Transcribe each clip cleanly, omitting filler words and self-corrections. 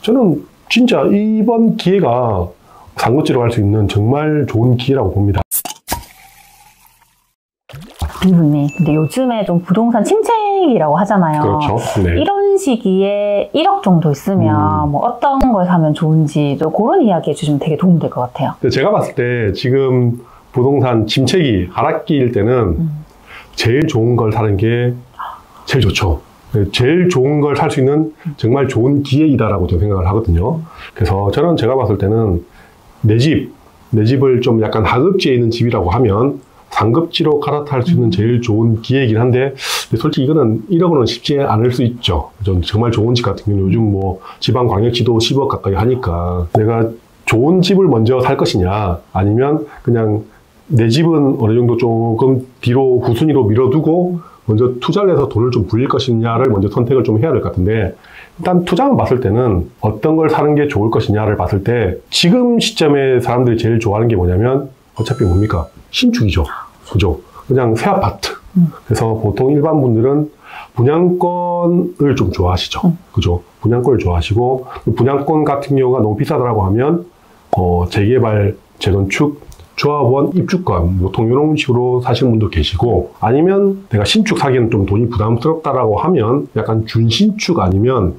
저는 진짜 이번 기회가 상급지로 갈 수 있는 정말 좋은 기회라고 봅니다. 비부님, 근데 요즘에 좀 부동산 침체기라고 하잖아요. 그렇죠. 네. 이런 시기에 1억 정도 있으면 뭐 어떤 걸 사면 좋은지 또 그런 이야기 해주시면 되게 도움될 것 같아요. 제가 봤을 때 지금 부동산 침체기, 하락기일 때는 제일 좋은 걸 사는 게 제일 좋죠. 제일 좋은 걸 살 수 있는 정말 좋은 기회이다라고 저는 생각을 하거든요. 그래서 저는 제가 봤을 때는 내 집을 좀 약간 하급지에 있는 집이라고 하면 상급지로 갈아탈 수 있는 제일 좋은 기회이긴 한데, 솔직히 이거는 1억은 쉽지 않을 수 있죠. 정말 좋은 집 같은 경우는 요즘 뭐 지방광역시도 10억 가까이 하니까 내가 좋은 집을 먼저 살 것이냐, 아니면 그냥 내 집은 어느 정도 조금 뒤로 후순위로 밀어두고 먼저 투자를 해서 돈을 좀 불릴 것이냐를 먼저 선택을 좀 해야 될 것 같은데, 일단 투자만 봤을 때는 어떤 걸 사는 게 좋을 것이냐를 봤을 때 지금 시점에 사람들이 제일 좋아하는 게 뭐냐면 어차피 뭡니까? 신축이죠. 그죠? 그냥 새 아파트. 그래서 보통 일반 분들은 분양권을 좀 좋아하시죠. 그죠? 분양권을 좋아하시고, 분양권 같은 경우가 너무 비싸더라고 하면 재개발, 재건축, 조합원, 입주권, 보통 이런 식으로 사시는 분도 계시고, 아니면 내가 신축 사기에는 좀 돈이 부담스럽다라고 하면 약간 준신축 아니면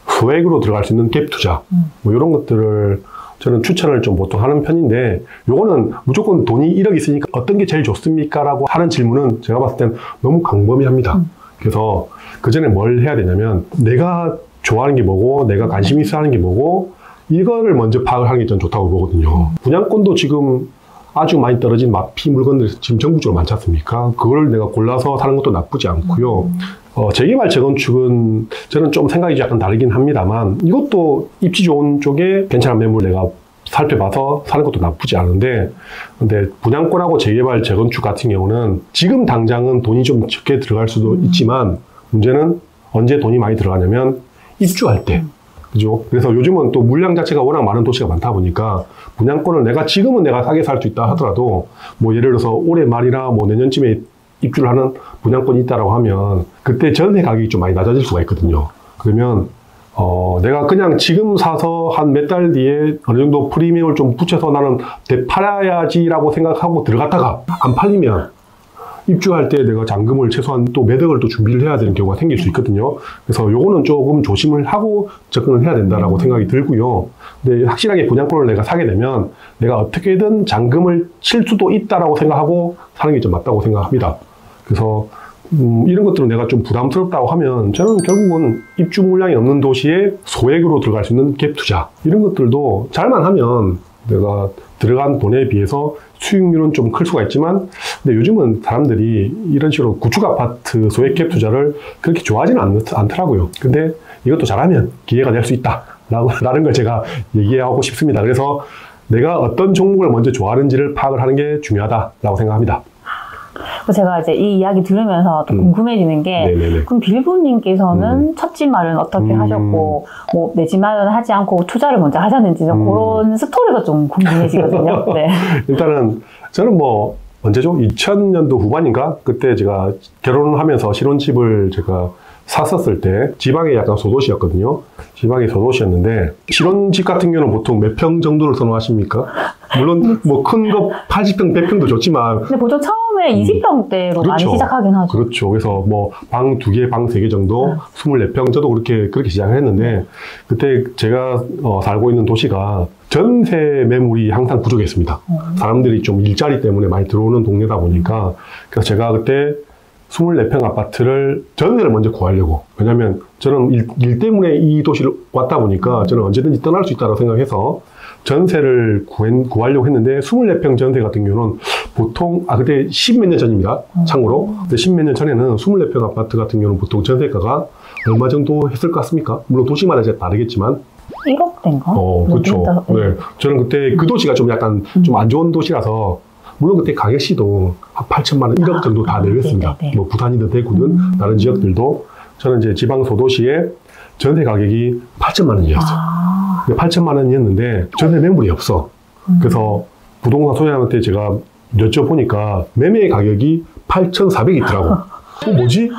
소액으로 들어갈 수 있는 갭 투자, 뭐 이런 것들을 저는 추천을 좀 보통 하는 편인데, 요거는 무조건 돈이 1억 있으니까 어떤 게 제일 좋습니까? 라고 하는 질문은 제가 봤을 땐 너무 광범위합니다. 그래서 그 전에 뭘 해야 되냐면, 내가 좋아하는 게 뭐고, 내가 관심 있어 하는 게 뭐고, 이거를 먼저 파악을 하는 게 전 좋다고 보거든요. 분양권도 지금 아주 많이 떨어진 마피 물건들이 지금 전국적으로 많지 않습니까? 그걸 내가 골라서 사는 것도 나쁘지 않고요. 재개발, 재건축은 저는 좀 생각이 약간 다르긴 합니다만, 이것도 입지 좋은 쪽에 괜찮은 매물 내가 살펴봐서 사는 것도 나쁘지 않은데, 근데 분양권하고 재개발, 재건축 같은 경우는 지금 당장은 돈이 좀 적게 들어갈 수도 있지만, 문제는 언제 돈이 많이 들어가냐면 입주할 때. 그죠? 그래서 요즘은 또 물량 자체가 워낙 많은 도시가 많다 보니까 분양권을 지금은 내가 싸게 살 수 있다 하더라도, 뭐 예를 들어서 올해 말이나 뭐 내년쯤에 입주를 하는 분양권이 있다라고 하면 그때 전세 가격이 좀 많이 낮아질 수가 있거든요. 그러면 내가 그냥 지금 사서 한 몇 달 뒤에 어느 정도 프리미엄을 좀 붙여서 나는 팔아야지라고 생각하고 들어갔다가 안 팔리면 입주할 때 내가 잔금을 최소한 또 매덕을 또 준비를 해야 되는 경우가 생길 수 있거든요. 그래서 요거는 조금 조심을 하고 접근을 해야 된다라고 생각이 들고요. 근데 확실하게 분양권을 내가 사게 되면 내가 어떻게든 잔금을 칠 수도 있다라고 생각하고 사는 게 좀 맞다고 생각합니다. 그래서 이런 것들은 내가 좀 부담스럽다고 하면 저는 결국은 입주 물량이 없는 도시에 소액으로 들어갈 수 있는 갭 투자, 이런 것들도 잘만 하면 내가 들어간 돈에 비해서 수익률은 좀 클 수가 있지만, 근데 요즘은 사람들이 이런 식으로 구축 아파트 소액 갭 투자를 그렇게 좋아하지는 않더라고요. 근데 이것도 잘하면 기회가 될 수 있다라는 걸 제가 얘기하고 싶습니다. 그래서 내가 어떤 종목을 먼저 좋아하는지를 파악을 하는 게 중요하다라고 생각합니다. 제가 이제 이 이야기 들으면서 또 궁금해지는 게, 네네네. 그럼 빌부님께서는 첫 집 마련 어떻게 하셨고, 뭐 내 집 마련을 하지 않고 투자를 먼저 하셨는지 그런 스토리가 좀 궁금해지거든요. 네. 일단은 저는 뭐 언제죠? 2000년도 후반인가? 그때 제가 결혼을 하면서 신혼집을 제가 샀었을 때 지방에 약간 소도시였거든요. 지방에 소도시였는데, 신혼집 같은 경우는 보통 몇 평 정도를 선호하십니까? 물론 뭐 큰 거 80평, 100평도 좋지만, 근데 보통 처음에 20평대로 그렇죠. 많이 시작하긴 하죠. 그렇죠. 그래서 뭐 방 2개, 방 3개 정도, 24평, 저도 그렇게 시작을 했는데, 그때 제가 살고 있는 도시가 전세 매물이 항상 부족했습니다. 사람들이 좀 일자리 때문에 많이 들어오는 동네다 보니까, 그래서 제가 그때 24평 아파트를 전세를 먼저 구하려고, 왜냐면 저는 일 때문에 이 도시를 왔다 보니까 저는 언제든지 떠날 수 있다고 생각해서 전세를 구하려고 했는데, 24평 전세 같은 경우는 보통, 그때 10몇 년 전입니다. 참고로. 근데 10몇 년 전에는 24평 아파트 같은 경우는 보통 전세가가 얼마 정도 했을 것 같습니까? 물론 도시마다 이제 다르겠지만. 1억대인가? 그렇죠. 네. 저는 그때 그 도시가 좀 약간 좀 안 좋은 도시라서, 물론 그때 가격시도 한 8천만 원, 1억 정도 다 내렸습니다. 뭐 부산이든 대구든 다른 지역들도. 저는 이제 지방 소도시에 전세 가격이 8천만 원이었어요. 8천만 원이었는데 전세 매물이 없어. 그래서 부동산 소장한테 제가 여쭤보니까 매매 가격이 8,400이 있더라고. 뭐지?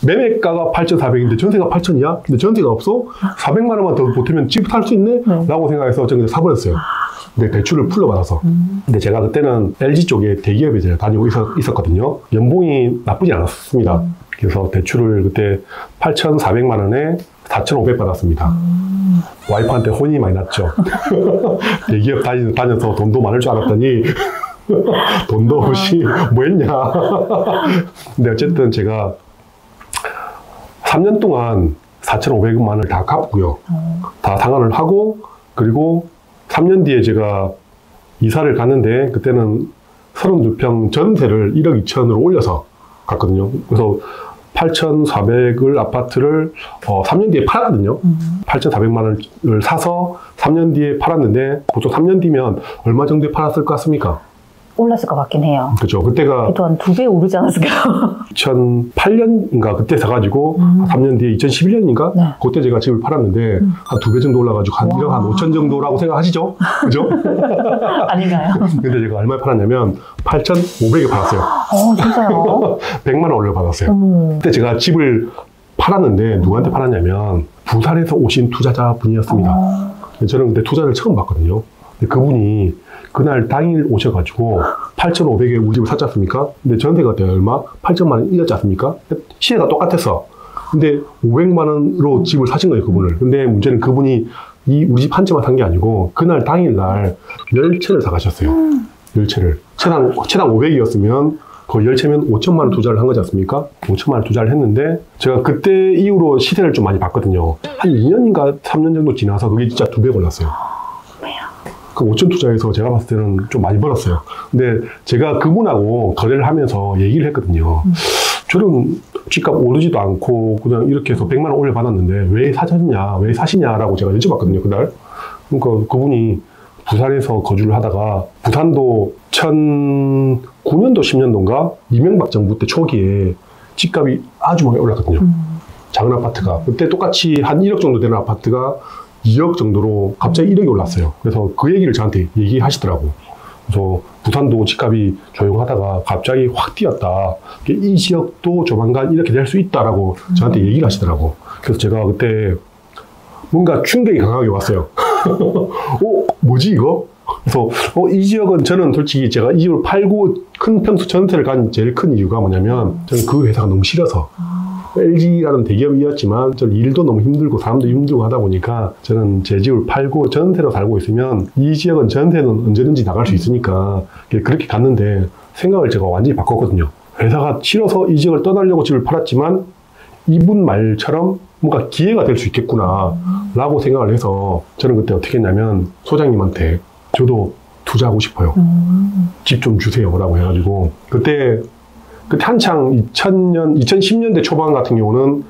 매매가가 8,400인데 전세가 8,000이야? 근데 전세가 없어? 400만 원만 더 보태면 집 살 수 있네? 네. 라고 생각해서 저는 그냥 사버렸어요. 근데 대출을 풀려받아서. 근데 제가 그때는 LG 쪽에 대기업에 제가 다니고 있었거든요. 연봉이 나쁘지 않았습니다. 그래서 대출을 그때 8,400만 원에 4,500 받았습니다. 와이프한테 혼이 많이 났죠. 대기업 다녀서 돈도 많을 줄 알았더니 돈도 없이 뭐 했냐. 근데 어쨌든 제가 3년 동안 4,500만 원을 다 갚고요. 다 상환을 하고, 그리고 3년 뒤에 제가 이사를 갔는데 그때는 32평 전세를 1억 2천으로 올려서 갔거든요. 그래서 8,400을 아파트를 3년 뒤에 팔았거든요. 8,400만 원을 사서 3년 뒤에 팔았는데, 보통 3년 뒤면 얼마 정도에 팔았을 것 같습니까? 올랐을 것 같긴 해요. 그렇죠. 그때가 그래도 한 2배 오르지 않았을까요? 2008년인가 그때 사가지고 3년 뒤에 2011년인가 네. 그때 제가 집을 팔았는데 한 2배 정도 올라가지고 한 1억 한 5천 정도라고 생각하시죠? 그죠? 아닌가요? 근데 제가 얼마에 팔았냐면 8,500에 팔았어요. 진짜요? 100만 원 올려 받았어요. 그때 제가 집을 팔았는데 누구한테 팔았냐면 부산에서 오신 투자자분이었습니다. 저는 그때 투자를 처음 봤거든요. 근데 그분이 그날 당일 오셔가지고 8,500에 우리 집을 샀지 않습니까? 근데 전세가 얼마? 8천만 원 이었지 않습니까? 시세가 똑같았어. 근데 500만 원으로 집을 사신 거예요, 그분을. 근데 문제는 그분이 우리 집 한 채만 산 게 아니고 그날 당일날 10채를 사가셨어요. 10채를. 채당 500이었으면 그 10채면 5천만 원 투자를 한 거지 않습니까? 5천만 원 투자를 했는데 제가 그때 이후로 시세를 좀 많이 봤거든요. 한 2년인가 3년 정도 지나서 그게 진짜 2배 올랐어요. 그 5천 투자해서 제가 봤을 때는 좀 많이 벌었어요. 근데 제가 그분하고 거래를 하면서 얘기를 했거든요. 저는 집값 오르지도 않고 그냥 이렇게 해서 100만 원 올려받았는데 왜 사셨냐, 왜 사시냐라고 제가 여쭤봤거든요, 그날. 그러니까 그분이 부산에서 거주를 하다가 부산도 2009년도, 10년도인가 이명박 정부 때 초기에 집값이 아주 많이 올랐거든요. 작은 아파트가. 그때 똑같이 한 1억 정도 되는 아파트가 2억 정도로 갑자기 1억이 올랐어요. 그래서 그 얘기를 저한테 얘기하시더라고. 그래서 부산도 집값이 조용하다가 갑자기 확 뛰었다. 이 지역도 조만간 이렇게 될 수 있다라고 저한테 얘기를 하시더라고. 그래서 제가 그때 뭔가 충격이 강하게 왔어요. 뭐지 이거? 그래서 이 지역은 저는 솔직히 제가 이 집을 팔고 큰 평수 전세를 간 제일 큰 이유가 뭐냐면 저는 그 회사가 너무 싫어서. LG라는 대기업이었지만 저는 일도 너무 힘들고 사람도 힘들고 하다 보니까 저는 제 집을 팔고 전세로 살고 있으면 이 지역은 전세는 언제든지 나갈 수 있으니까 그렇게 갔는데 생각을 제가 완전히 바꿨거든요. 회사가 싫어서 이 지역을 떠나려고 집을 팔았지만 이분 말처럼 뭔가 기회가 될 수 있겠구나 라고 생각을 해서 저는 그때 어떻게 했냐면 소장님한테 저도 투자하고 싶어요. 집 좀 주세요 라고 해가지고 그때 한창 2010년대 초반 같은 경우는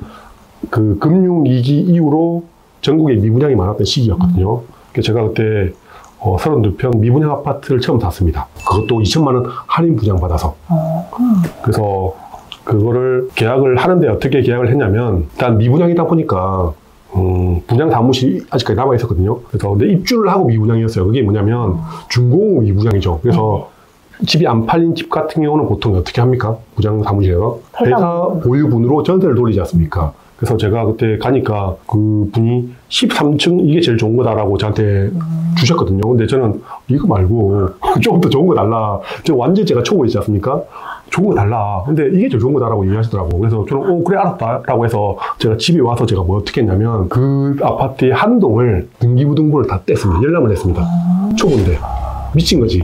그 금융위기 이후로 전국에 미분양이 많았던 시기였거든요. 그래서 제가 그때 32평 미분양 아파트를 처음 샀습니다. 그것도 2천만 원 할인 분양 받아서. 그래서 그거를 계약을 하는데 어떻게 계약을 했냐면 일단 미분양이다 보니까 분양 사무실이 아직까지 남아 있었거든요. 그래서 근데 입주를 하고 미분양이었어요. 그게 뭐냐면 준공후 미분양이죠. 그래서 집이 안 팔린 집 같은 경우는 보통 어떻게 합니까? 부장 사무실에서 회사 보유분으로 전세를 돌리지 않습니까? 그래서 제가 그때 가니까 그 분이 13층 이게 제일 좋은 거다라고 저한테 주셨거든요. 근데 저는 이거 말고 조금 더 좋은 거 달라. 완전 제가 초보이지 않습니까? 좋은 거 달라. 근데 이게 제일 좋은 거다라고 얘기하시더라고. 그래서 저는 그래 알았다라고 해서 제가 집에 와서 제가 뭐 어떻게 했냐면 그 아파트의 한 동을 등기부등본을 다 뗐습니다. 열람을 했습니다. 초보인데. 미친 거지.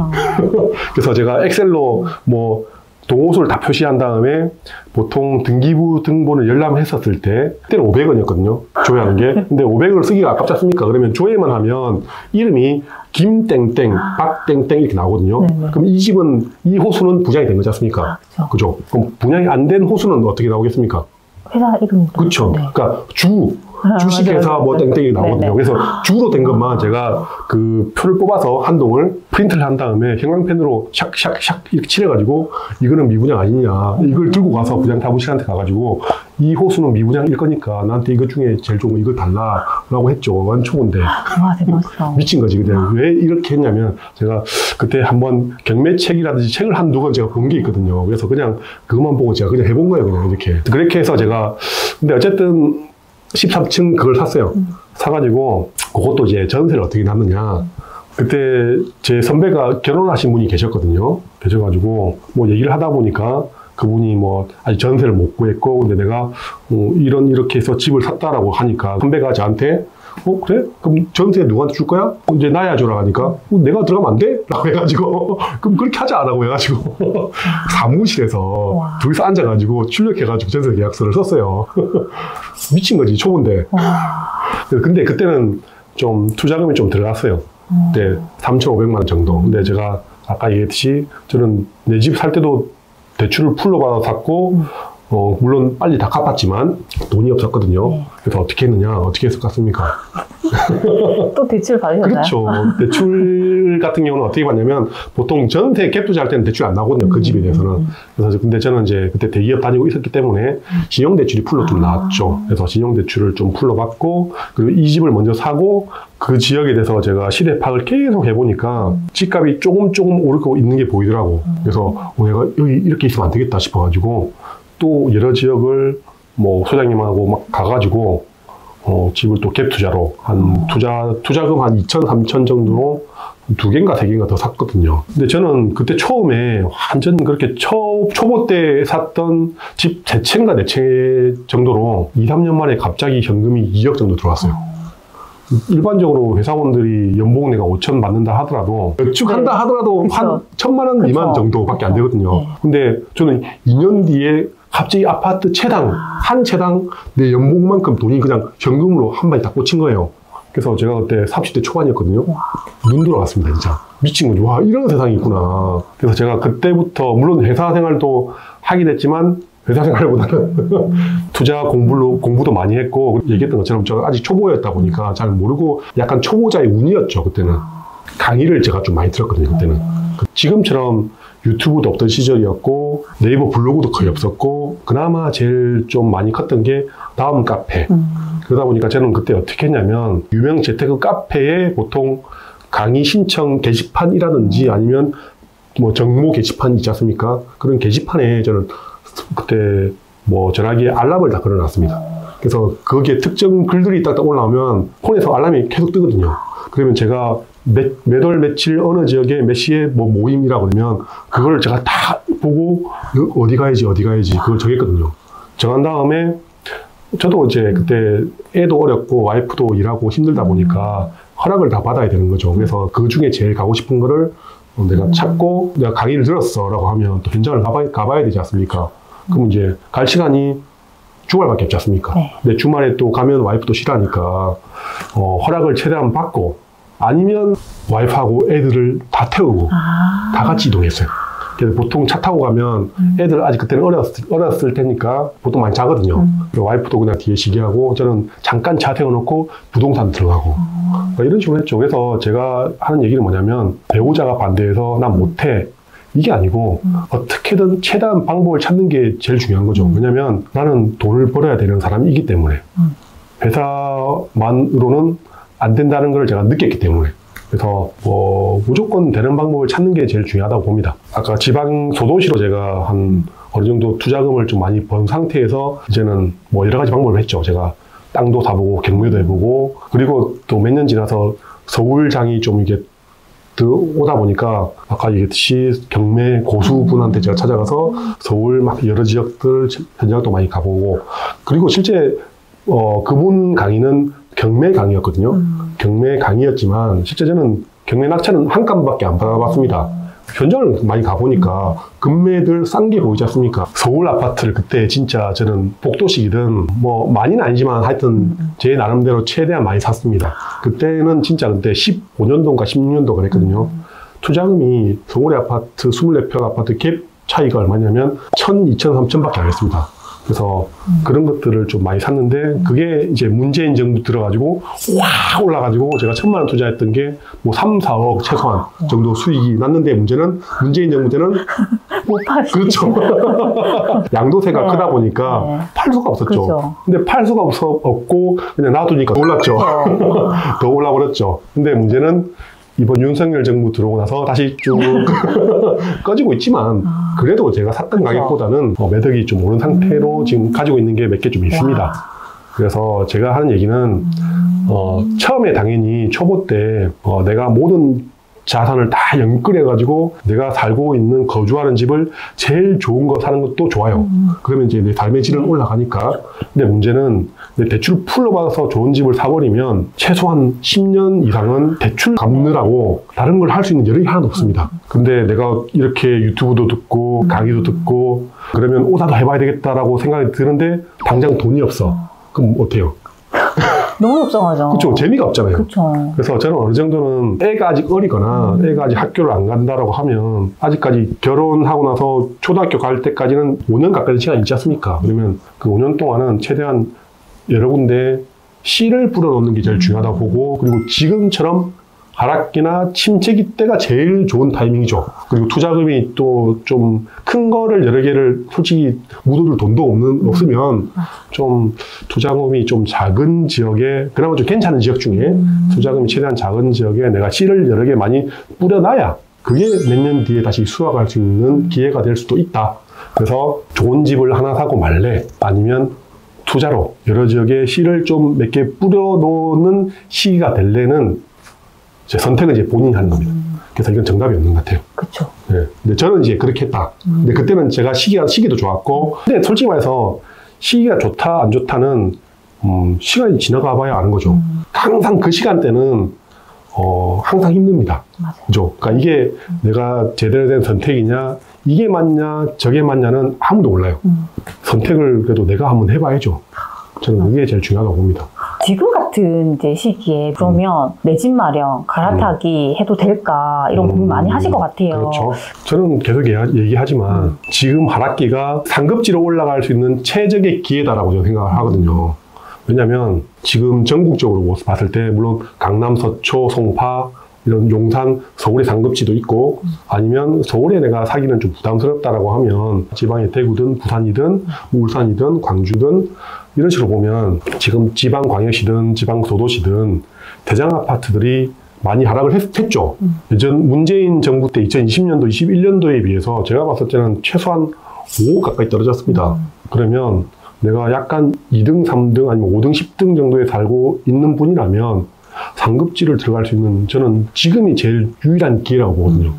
그래서 제가 엑셀로 뭐 동호수를 다 표시한 다음에 보통 등기부 등본을 열람했었을 때 그때는 500원이었거든요. 조회하는 게. 근데 500원을 쓰기가 아깝지 않습니까? 그러면 조회만 하면 이름이 김땡땡, 박땡땡 이렇게 나오거든요. 네네. 그럼 이 집은, 이 호수는 분양이 된 거지 않습니까? 그죠? 그럼 분양이 안 된 호수는 어떻게 나오겠습니까? 회사 이름이. 그렇죠. 네. 그러니까 주식회사 뭐 땡땡이 나오거든요. 네네. 그래서 주로 된 것만 제가 그 표를 뽑아서 한 동을 프린트를 한 다음에 형광펜으로 샥샥샥 이렇게 칠해가지고 이거는 미분양 아니냐. 이걸 들고 가서 분양 사무실한테 가가지고 이 호수는 미분양일 거니까 나한테 이것 중에 제일 좋은 거 이거 달라라고 했죠. 완 초보인데. 와, 대박이다. 미친 거지. 근데 왜 이렇게 했냐면 제가 그때 한번 경매책이라든지 책을 한두 권 제가 본 게 있거든요. 그래서 그냥 그것만 보고 제가 그냥 해본 거예요. 그냥 이렇게. 그렇게 해서 제가 근데 어쨌든 13층 그걸 샀어요. 사가지고 그것도 이제 전세를 어떻게 났느냐. 그때 제 선배가 결혼하신 분이 계셨거든요. 계셔가지고 뭐 얘기를 하다 보니까 그분이 뭐 아직 전세를 못 구했고 근데 내가 이렇게 해서 집을 샀다라고 하니까 선배가 저한테 그래? 그럼 전세 누구한테 줄 거야? 이제 나야 줘라 하니까 내가 들어가면 안 돼? 라고 해가지고 그럼 그렇게 하자라고 해가지고 사무실에서 와. 둘이서 앉아가지고 출력해가지고 전세 계약서를 썼어요. 미친 거지 초보인데. 근데 그때는 좀 투자금이 좀 들어갔어요. 그때 3,500만 원 정도. 근데 제가 아까 얘기했듯이 저는 내 집 살 때도 대출을 풀로 받아 샀고 물론 빨리 다 갚았지만 돈이 없었거든요. 네. 그래서 어떻게 했느냐, 어떻게 해서 갚습니까? 또 대출 받으셨나요? 그렇죠. 대출 같은 경우는 어떻게 받냐면 보통 전세 갭 투자할 때는 대출 안 나거든요. 그 집에 대해서는. 그래서 근데 저는 이제 그때 대기업 다니고 있었기 때문에 신용대출이 풀로 좀 나왔죠. 그래서 신용대출을 좀 풀로 받고 그리고 이 집을 먼저 사고 그 지역에 대해서 제가 시대 파악을 계속 해보니까 집값이 조금 오르고 있는 게 보이더라고. 그래서 내가 여기 이렇게 있으면 안 되겠다 싶어가지고 또 여러 지역을 뭐 소장님하고 막 가가지고 집을 또 갭 투자로 한 투자금 한 2천, 3천 정도로 2개인가 3개인가 더 샀거든요. 근데 저는 그때 처음에 완전 그렇게 초보 때 샀던 집 3채인가 4채 정도로 2, 3년 만에 갑자기 현금이 2억 정도 들어왔어요. 일반적으로 회사원들이 연봉 내가 5천 받는다 하더라도 몇축한다 하더라도 그쵸. 한 1,000만 원 미만 정도밖에 안 되거든요. 네. 근데 저는 2년 뒤에 갑자기 아파트 채당 한 채당 내 연봉만큼 돈이 그냥 현금으로 한 방에 다 꽂힌 거예요. 그래서 제가 그때 30대 초반이었거든요. 눈 돌아갔습니다, 진짜. 미친 거죠. 와, 이런 세상이 있구나. 그래서 제가 그때부터 물론 회사 생활도 하긴 했지만 회사 생활보다는 투자 공부도 많이 했고 얘기했던 것처럼 제가 아직 초보였다 보니까 잘 모르고 약간 초보자의 운이었죠. 그때는 강의를 제가 좀 많이 들었거든요. 그때는 지금처럼 유튜브도 없던 시절이었고 네이버 블로그도 거의 없었고 그나마 제일 좀 많이 컸던 게 다음 카페. 그러다 보니까 저는 그때 어떻게 했냐면 유명 재테크 카페에 보통 강의 신청 게시판이라든지 아니면 뭐 정모 게시판이 있지 않습니까? 그런 게시판에 저는 그때 뭐 전화기에 알람을 다 걸어놨습니다. 그래서 거기에 특정 글들이 딱 올라오면 폰에서 알람이 계속 뜨거든요. 그러면 제가 몇 월 며칠 어느 지역에 몇 시에 뭐 모임이라고 그러면 그걸 제가 다 보고 어디 가야지 그걸 정했거든요. 정한 다음에 저도 이제 그때 애도 어렸고 와이프도 일하고 힘들다 보니까 허락을 다 받아야 되는 거죠. 그래서 그 중에 제일 가고 싶은 거를 내가 찾고 내가 강의를 들었어 라고 하면 또 현장을 가봐야 되지 않습니까? 그럼 이제 갈 시간이 주말밖에 없지 않습니까? 네. 근데 주말에 또 가면 와이프도 싫어하니까 허락을 최대한 받고 아니면 와이프하고 애들을 다 태우고 다 같이 이동했어요. 그래서 보통 차 타고 가면 애들 아직 그때는 어렸을 테니까 보통 많이 자거든요. 그리고 와이프도 그냥 뒤에 시기하고 저는 잠깐 차 태워놓고 부동산 들어가고 이런 식으로 했죠. 그래서 제가 하는 얘기는 뭐냐면 배우자가 반대해서 난 못해 이게 아니고 어떻게든 최대한 방법을 찾는 게 제일 중요한 거죠. 왜냐면 나는 돈을 벌어야 되는 사람이기 때문에 회사만으로는 안 된다는 걸 제가 느꼈기 때문에 그래서 무조건 되는 방법을 찾는 게 제일 중요하다고 봅니다. 아까 지방 소도시로 제가 한 어느 정도 투자금을 좀 많이 번 상태에서 이제는 뭐 여러 가지 방법을 했죠. 제가 땅도 사보고 경매도 해보고 그리고 또 몇 년 지나서 서울장이 좀 이게 오다 보니까 아까 얘기했듯이 경매 고수분한테 제가 찾아가서 서울 막 여러 지역들 현장도 많이 가보고 그리고 실제 그분 강의는 경매 강의였거든요. 경매 강의였지만 실제 저는 경매 낙찰은 한 건밖에 안 받아봤습니다. 현장을 많이 가보니까 금매들 싼 게 보이지 않습니까? 서울 아파트를 그때 진짜 저는 복도식이든 뭐 많이는 아니지만 하여튼 제 나름대로 최대한 많이 샀습니다. 그때는 진짜 그때 15년도인가 16년도 그랬거든요. 투자금이 서울의 아파트 24평 아파트 갭 차이가 얼마냐면 1,000, 2,000, 3,000밖에 안 했습니다. 그래서 그런 것들을 좀 많이 샀는데 그게 이제 문재인 정부 들어가지고 확 올라가지고 제가 1,000만 원 투자했던 게 뭐 3, 4억 최소한 정도 수익이 났는데 문제는 문재인 정부 때는 못 팔이. 그렇죠. 양도세가 네. 크다 보니까 네. 팔 수가 없었죠. 그렇죠. 근데 팔 수가 없고 그냥 놔두니까 올랐죠. 더 올라버렸죠. 근데 문제는 이번 윤석열 정부 들어오고 나서 다시 쭉 꺼지고 있지만 그래도 제가 샀던 그렇죠. 가격보다는 매덕이 좀 오른 상태로 지금 가지고 있는 게 몇 개 좀 있습니다. 와. 그래서 제가 하는 얘기는 처음에 당연히 초보 때 내가 모든 자산을 다 연끌해가지고 내가 살고 있는 거주하는 집을 제일 좋은 거 사는 것도 좋아요. 그러면 이제 내 삶의 질은 올라가니까. 근데 문제는 내 대출 풀러받아서 좋은 집을 사버리면 최소한 10년 이상은 대출 갚느라고 다른 걸 할 수 있는 여력이 하나도 없습니다. 근데 내가 이렇게 유튜브도 듣고 강의도 듣고 그러면 오다도 해봐야 되겠다라고 생각이 드는데 당장 돈이 없어. 그럼 어때요? 너무 속상하죠. 그렇죠. 재미가 없잖아요. 그렇죠. 그래서 저는 어느 정도는 애가 아직 어리거나 애가 아직 학교를 안 간다라고 하면 아직까지 결혼하고 나서 초등학교 갈 때까지는 5년 가까이 시간이 있지 않습니까? 그러면 그 5년 동안은 최대한 여러 군데 씨를 뿌려놓는 게 제일 중요하다고 보고 그리고 지금처럼 하락기나 침체기 때가 제일 좋은 타이밍이죠. 그리고 투자금이 또 좀 큰 거를 여러 개를 솔직히 묻어둘 돈도 없으면 좀 투자금이 좀 작은 지역에 그나마 좀 괜찮은 지역 중에 투자금이 최대한 작은 지역에 내가 씨를 여러 개 많이 뿌려놔야 그게 몇 년 뒤에 다시 수확할 수 있는 기회가 될 수도 있다. 그래서 좋은 집을 하나 사고 말래 아니면 투자로 여러 지역에 씨를 좀 몇 개 뿌려놓는 시기가 될래는 제 선택은 이제 본인이 하는 겁니다. 그래서 이건 정답이 없는 것 같아요. 그렇죠. 네. 근데 저는 이제 그렇게 했다. 근데 그때는 제가 시기도 좋았고, 근데 솔직히 말해서 시기가 좋다, 안 좋다는, 시간이 지나가 봐야 아는 거죠. 항상 그 시간대는, 항상 힘듭니다. 맞아요. 그죠? 그러니까 이게 내가 제대로 된 선택이냐, 이게 맞냐, 저게 맞냐는 아무도 몰라요. 선택을 그래도 내가 한번 해봐야죠. 저는 그게 제일 중요하다고 봅니다. 지금 같은 이제 시기에 그러면 내 집 마련, 갈아타기 해도 될까 이런 고민 많이 하실 것 같아요. 그렇죠. 저는 계속 얘기하지만 지금 하락기가 상급지로 올라갈 수 있는 최적의 기회다라고 저는 생각을 하거든요. 왜냐하면 지금 전국적으로 봤을 때 물론 강남, 서초, 송파 이런 용산, 서울의 상급지도 있고 아니면 서울에 내가 사기는 좀 부담스럽다라고 하면 지방의 대구든 부산이든 울산이든 광주든 이런 식으로 보면 지금 지방광역시든 지방소도시든 대장 아파트들이 많이 하락을 했죠. 예전 문재인 정부 때 2020년도, 21년도에 비해서 제가 봤을 때는 최소한 5억 가까이 떨어졌습니다. 그러면 내가 약간 2등, 3등 아니면 5등, 10등 정도에 살고 있는 분이라면 상급지를 들어갈 수 있는 저는 지금이 제일 유일한 기회라고 보거든요.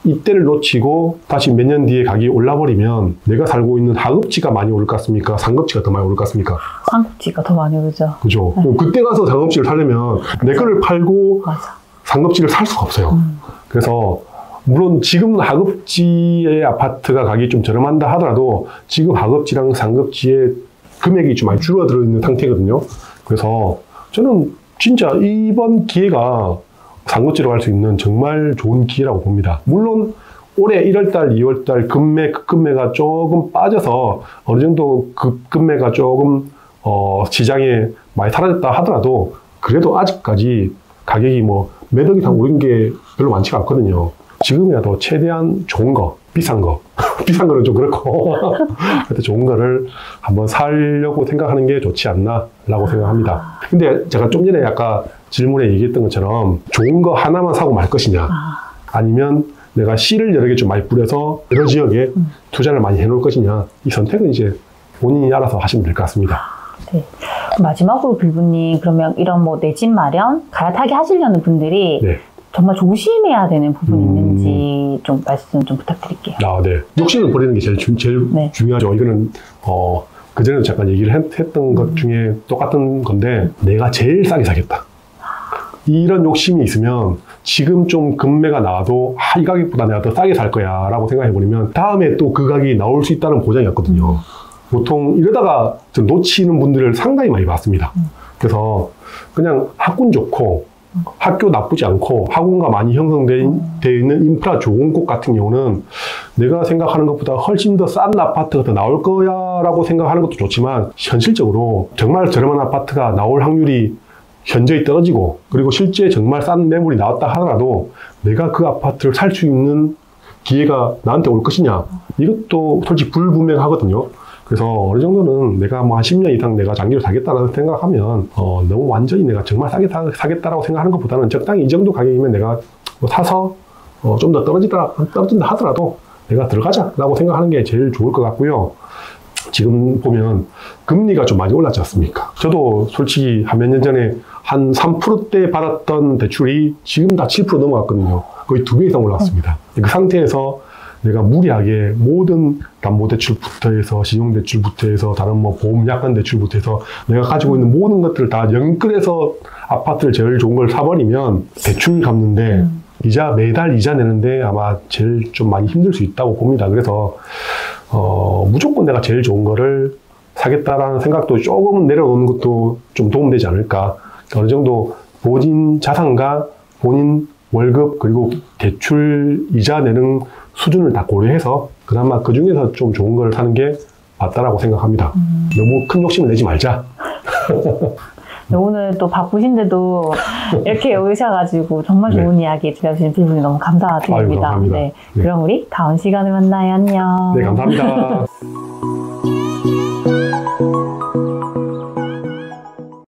이때를 놓치고 다시 몇 년 뒤에 가격이 올라버리면 내가 살고 있는 하급지가 많이 오를 것 같습니까? 상급지가 더 많이 오를 것 같습니까? 상급지가 더 많이 오르죠. 그죠? 그때 가서 상급지를 사려면 내 거를 팔고 맞아. 상급지를 살 수가 없어요. 그래서 물론 지금 하급지의 아파트가 가격이 좀 저렴한다 하더라도 지금 하급지랑 상급지의 금액이 좀 많이 줄어들어 있는 상태거든요. 그래서 저는 진짜 이번 기회가 상급지로 갈 수 있는 정말 좋은 기회라고 봅니다. 물론 올해 1월달, 2월달 급매가 조금 빠져서 어느 정도 급매가 조금 시장에 많이 사라졌다 하더라도 그래도 아직까지 가격이 뭐 매덕 이상 오른 게 별로 많지가 않거든요. 지금이라도 최대한 좋은 거, 비싼 거, 비싼 거는 좀 그렇고 하여튼 좋은 거를 한번 사려고 생각하는 게 좋지 않나라고 생각합니다. 근데 제가 좀 전에 아까 질문에 얘기했던 것처럼 좋은 거 하나만 사고 말 것이냐 아니면 내가 씨를 여러 개 좀 많이 뿌려서 여러 지역에 투자를 많이 해놓을 것이냐 이 선택은 이제 본인이 알아서 하시면 될 것 같습니다. 네. 마지막으로 빌부님 그러면 이런 뭐 내 집 마련, 갈아타기 하시려는 분들이 네. 정말 조심해야 되는 부분이 있는지 좀 말씀 좀 부탁드릴게요. 아, 네. 욕심을 버리는 게 제일 네. 중요하죠. 이거는 그전에도 잠깐 얘기를 했던 것 중에 똑같은 건데 내가 제일 싸게 사겠다. 이런 욕심이 있으면 지금 좀 금매가 나와도 이 가격보다 내가 더 싸게 살 거야 라고 생각해버리면 다음에 또 그 가격이 나올 수 있다는 보장이 없거든요. 보통 이러다가 좀 놓치는 분들을 상당히 많이 봤습니다. 그래서 그냥 학군 좋고 학교 나쁘지 않고 학원가 많이 형성되어 있는 인프라 좋은 곳 같은 경우는 내가 생각하는 것보다 훨씬 더 싼 아파트가 더 나올 거야 라고 생각하는 것도 좋지만 현실적으로 정말 저렴한 아파트가 나올 확률이 현저히 떨어지고 그리고 실제 정말 싼 매물이 나왔다 하더라도 내가 그 아파트를 살 수 있는 기회가 나한테 올 것이냐 이것도 솔직히 불분명하거든요. 그래서 어느 정도는 내가 뭐 한 10년 이상 내가 장기로 살겠다라고 생각하면 너무 완전히 내가 정말 싸게 사겠다라고 생각하는 것보다는 적당히 이 정도 가격이면 내가 뭐 사서 좀 더 떨어진다 하더라도 내가 들어가자라고 생각하는 게 제일 좋을 것 같고요. 지금 보면 금리가 좀 많이 올랐지 않습니까? 저도 솔직히 한 몇 년 전에 한 3%대 받았던 대출이 지금 다 7% 넘어갔거든요. 거의 2배 이상 올랐습니다. 그 상태에서 내가 무리하게 모든 담보대출부터 해서 신용대출부터 해서 다른 뭐 보험 약관 대출부터 해서 내가 가지고 있는 모든 것들을 다 연끌해서 아파트를 제일 좋은 걸 사버리면 대출 갚는데 매달 이자 내는데 아마 제일 좀 많이 힘들 수 있다고 봅니다. 그래서 무조건 내가 제일 좋은 거를 사겠다라는 생각도 조금 내려놓는 것도 좀 도움되지 않을까. 어느 정도 본인 자산과 본인 월급 그리고 대출 이자 내는 수준을 다 고려해서 그나마 그 중에서 좀 좋은 걸 사는 게 맞다라고 생각합니다. 너무 큰 욕심을 내지 말자. 오늘 또 바쁘신데도 이렇게 오셔가지고 정말 좋은 이야기 들려주신 피부님 너무 감사드립니다. 아유, 감사합니다. 네. 그럼 우리 다음 시간에 만나요. 안녕. 네, 감사합니다.